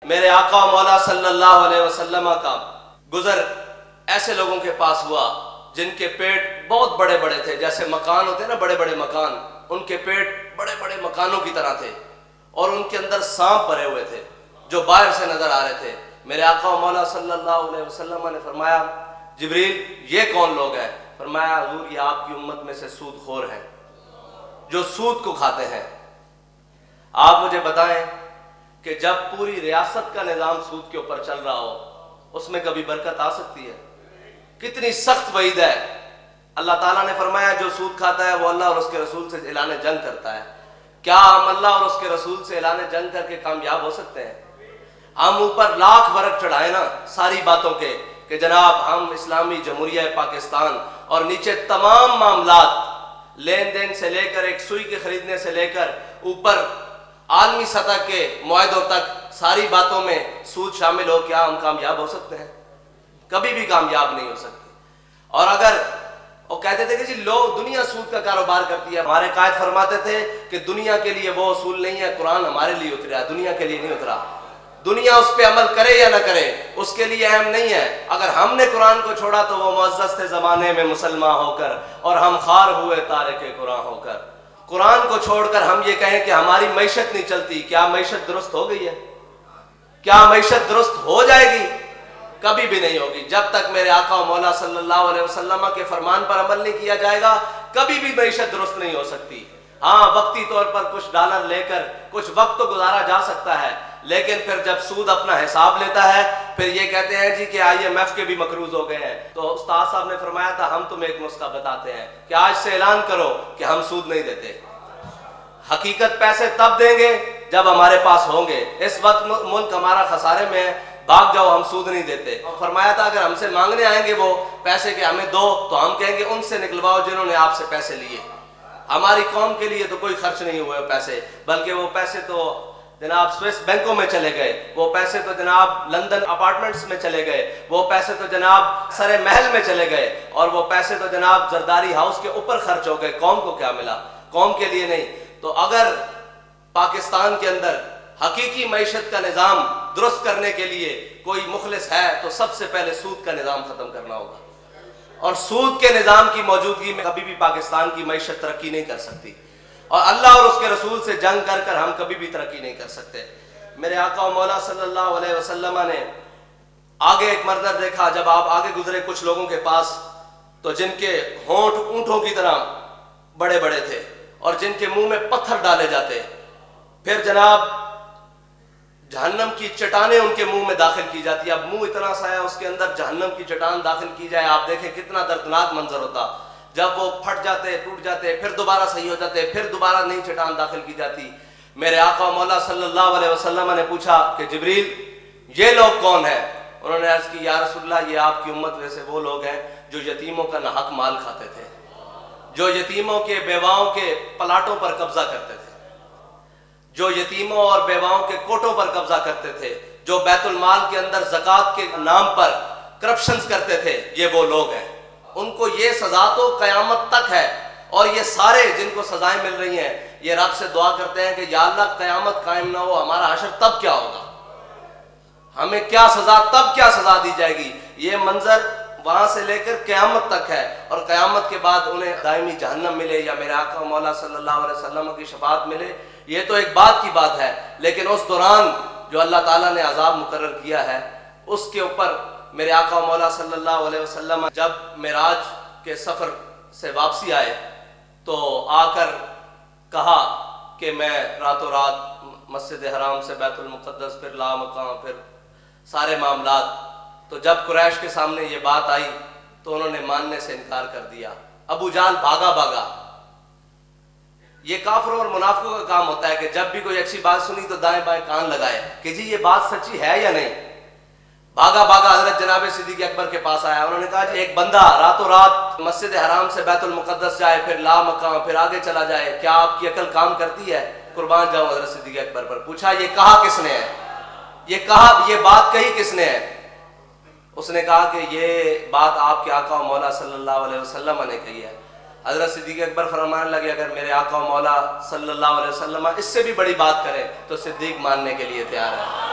میرے آقا و مولا صلی اللہ علیہ وسلم کا گزر ایسے لوگوں کے پاس ہوا جن کے پیٹ بہت بڑے بڑے تھے، جیسے مکان ہوتے ہیں نا، بڑے بڑے مکان، ان کے پیٹ بڑے بڑے مکانوں کی طرح تھے، اور ان کے اندر سانپ بھرے ہوئے تھے جو باہر سے نظر آ رہے تھے۔ میرے آقا و مولا صلی اللہ علیہ وسلم نے فرمایا، جبریل یہ کون لوگ ہیں؟ فرمایا، حضور یہ آپ کی امت میں سے سود خور ہیں جو سود کو کھاتے ہیں۔ آپ مجھے بتائیں کہ جب پوری ریاست کا نظام سود کے اوپر چل رہا ہو، اس میں کبھی برکت آ سکتی ہے؟ کتنی سخت وعید ہے۔ اللہ تعالیٰ نے فرمایا جو سود کھاتا ہے وہ اللہ اور اس کے رسول سے اعلان جنگ کرتا ہے۔ کیا ہم اللہ اور اس کے رسول سے اعلان جنگ کر کے کامیاب ہو سکتے ہیں؟ ہم اوپر لاکھ ورق چڑھائیں نا ساری باتوں کے کہ جناب ہم اسلامی جمہوریہ پاکستان، اور نیچے تمام معاملات لین دین سے لے کر ایک سوئی کے خریدنے سے لے کر اوپر عالمی سطح کے معاہدوں تک ساری باتوں میں سود شامل ہو، کیا ہم کامیاب ہو سکتے ہیں؟ کبھی بھی کامیاب نہیں ہو سکتے۔ اور اگر وہ کہتے تھے کہ جی لوگ دنیا سود کا کاروبار کرتی ہے، ہمارے قائد فرماتے تھے کہ دنیا کے لیے وہ اصول نہیں ہے، قرآن ہمارے لیے اترا ہے، دنیا کے لیے نہیں اترا۔ دنیا اس پہ عمل کرے یا نہ کرے اس کے لیے اہم نہیں ہے، اگر ہم نے قرآن کو چھوڑا تو وہ معزز تھے زمانے میں مسلمان ہو کر، اور ہم خوار ہوئے تارک قرآن ہو کر۔ قرآن کو چھوڑ کر ہم یہ کہیں کہ ہماری معیشت نہیں چلتی، کیا معیشت درست ہو گئی ہے؟ کیا معیشت درست ہو جائے گی؟ کبھی بھی نہیں ہوگی۔ جب تک میرے آقا و مولا صلی اللہ علیہ وسلم کے فرمان پر عمل نہیں کیا جائے گا، کبھی بھی معیشت درست نہیں ہو سکتی۔ ہاں، وقتی طور پر کچھ ڈالر لے کر کچھ وقت تو گزارا جا سکتا ہے، لیکن پھر جب سود اپنا حساب لیتا ہے، پھر یہ کہتے ہیں جی کہ IMF کے بھی مقروض ہو گئے ہیں۔ تو استاد صاحب نے فرمایا تھا ہم تمہیں ایک نسخہ بتاتے ہیں کہ آج سے اعلان کرو کہ ہم سود نہیں دیتے۔ حقیقت پیسے تب دیں گے جب ہمارے پاس ہوں گے۔ اس وقت ملک ہمارا خسارے میں ہے، بھاگ جاؤ، ہم سود نہیں دیتے۔ فرمایا تھا اگر ہم سے مانگنے آئیں گے وہ پیسے کہ ہمیں دو، تو ہم کہیں گے ان سے نکلواؤ جنہوں نے آپ سے پیسے لیے۔ ہماری قوم کے لیے تو کوئی خرچ نہیں ہوئے پیسے، بلکہ وہ پیسے تو جناب سوئس بینکوں میں چلے گئے، وہ پیسے تو جناب لندن اپارٹمنٹس میں چلے گئے، وہ پیسے تو جناب سرے محل میں چلے گئے، اور وہ پیسے تو جناب زرداری ہاؤس کے اوپر خرچ ہو گئے۔ قوم کو کیا ملا؟ قوم کے لیے نہیں۔ تو اگر پاکستان کے اندر حقیقی معیشت کا نظام درست کرنے کے لیے کوئی مخلص ہے تو سب سے پہلے سود کا نظام ختم کرنا ہوگا، اور سود کے نظام کی موجودگی میں کبھی بھی پاکستان کی معیشت ترقی نہیں کر سکتی، اور اللہ اور اس کے رسول سے جنگ کر کر ہم کبھی بھی ترقی نہیں کر سکتے۔ میرے آقا و مولا صلی اللہ علیہ وسلم نے آگے ایک منظر دیکھا، جب آپ آگے گزرے کچھ لوگوں کے پاس تو جن کے ہونٹ اونٹوں کی طرح بڑے بڑے تھے اور جن کے منہ میں پتھر ڈالے جاتے، پھر جناب جہنم کی چٹانیں ان کے منہ میں داخل کی جاتی۔ اب منہ اتنا سا ہے، اس کے اندر جہنم کی چٹان داخل کی جائے، آپ دیکھیں کتنا دردناک منظر ہوتا۔ جب وہ پھٹ جاتے، ٹوٹ جاتے، پھر دوبارہ صحیح ہو جاتے، پھر دوبارہ نئی چٹان داخل کی جاتی۔ میرے آقا و مولا صلی اللہ علیہ وسلم نے پوچھا کہ جبریل یہ لوگ کون ہیں؟ انہوں نے عرض کی یا رسول اللہ یہ آپ کی امت میں سے وہ لوگ ہیں جو یتیموں کا ناحق مال کھاتے تھے، جو یتیموں کے بیواؤں کے پلاٹوں پر قبضہ کرتے تھے، جو یتیموں اور بیواؤں کے کوٹوں پر قبضہ کرتے تھے، جو بیت المال کے اندر زکوٰۃ کے نام پر کرپشنز کرتے تھے، یہ وہ لوگ ہیں۔ ان کو یہ سزا تو قیامت تک ہے، اور یہ سارے جن کو سزائیں مل رہی ہیں یہ رب سے دعا کرتے ہیں کہ یا اللہ قیامت قائم نہ ہو، ہمارا حشر تب کیا ہوگا، ہمیں کیا سزا، تب کیا سزا دی جائے گی۔ یہ منظر وہاں سے لے کر قیامت تک ہے، اور قیامت کے بعد انہیں دائمی جہنم ملے یا میرے آقا مولا صلی اللہ علیہ وسلم کی شفاعت ملے، یہ تو ایک بات کی بات ہے، لیکن اس دوران جو اللہ تعالیٰ نے عذاب مقرر کیا ہے اس کے اوپر میرے آقا مولا صلی اللہ علیہ وسلم جب معراج کے سفر سے واپسی آئے تو آ کر کہا کہ میں راتوں رات مسجد حرام سے بیت المقدس، پھر لامکاں، پھر سارے معاملات۔ تو جب قریش کے سامنے یہ بات آئی تو انہوں نے ماننے سے انکار کر دیا۔ ابو جہل بھاگا۔ یہ کافروں اور منافقوں کا کام ہوتا ہے کہ جب بھی کوئی اچھی بات سنی تو دائیں بائیں کان لگائے کہ جی یہ بات سچی ہے یا نہیں۔ بھاگا حضرت جناب صدیق اکبر کے پاس آیا، انہوں نے کہا جی ایک بندہ راتوں رات مسجد حرام سے بیت المقدس جائے، پھر لامکاں، پھر آگے چلا جائے، کیا آپ کی عقل کام کرتی ہے؟ قربان جاؤں حضرت صدیق اکبر پر۔ پوچھا یہ کہا کس نے ہے، یہ بات کہی کس نے ہے؟ اس نے کہا کہ یہ بات آپ کے آقا و مولا صلی اللہ علیہ وسلم نے کہی ہے۔ حضرت صدیق اکبر فرمانے لگے اگر میرے آقا و مولا صلی اللہ علیہ وسلم اس سے بھی بڑی بات کرے تو صدیق ماننے کے لیے تیار ہے۔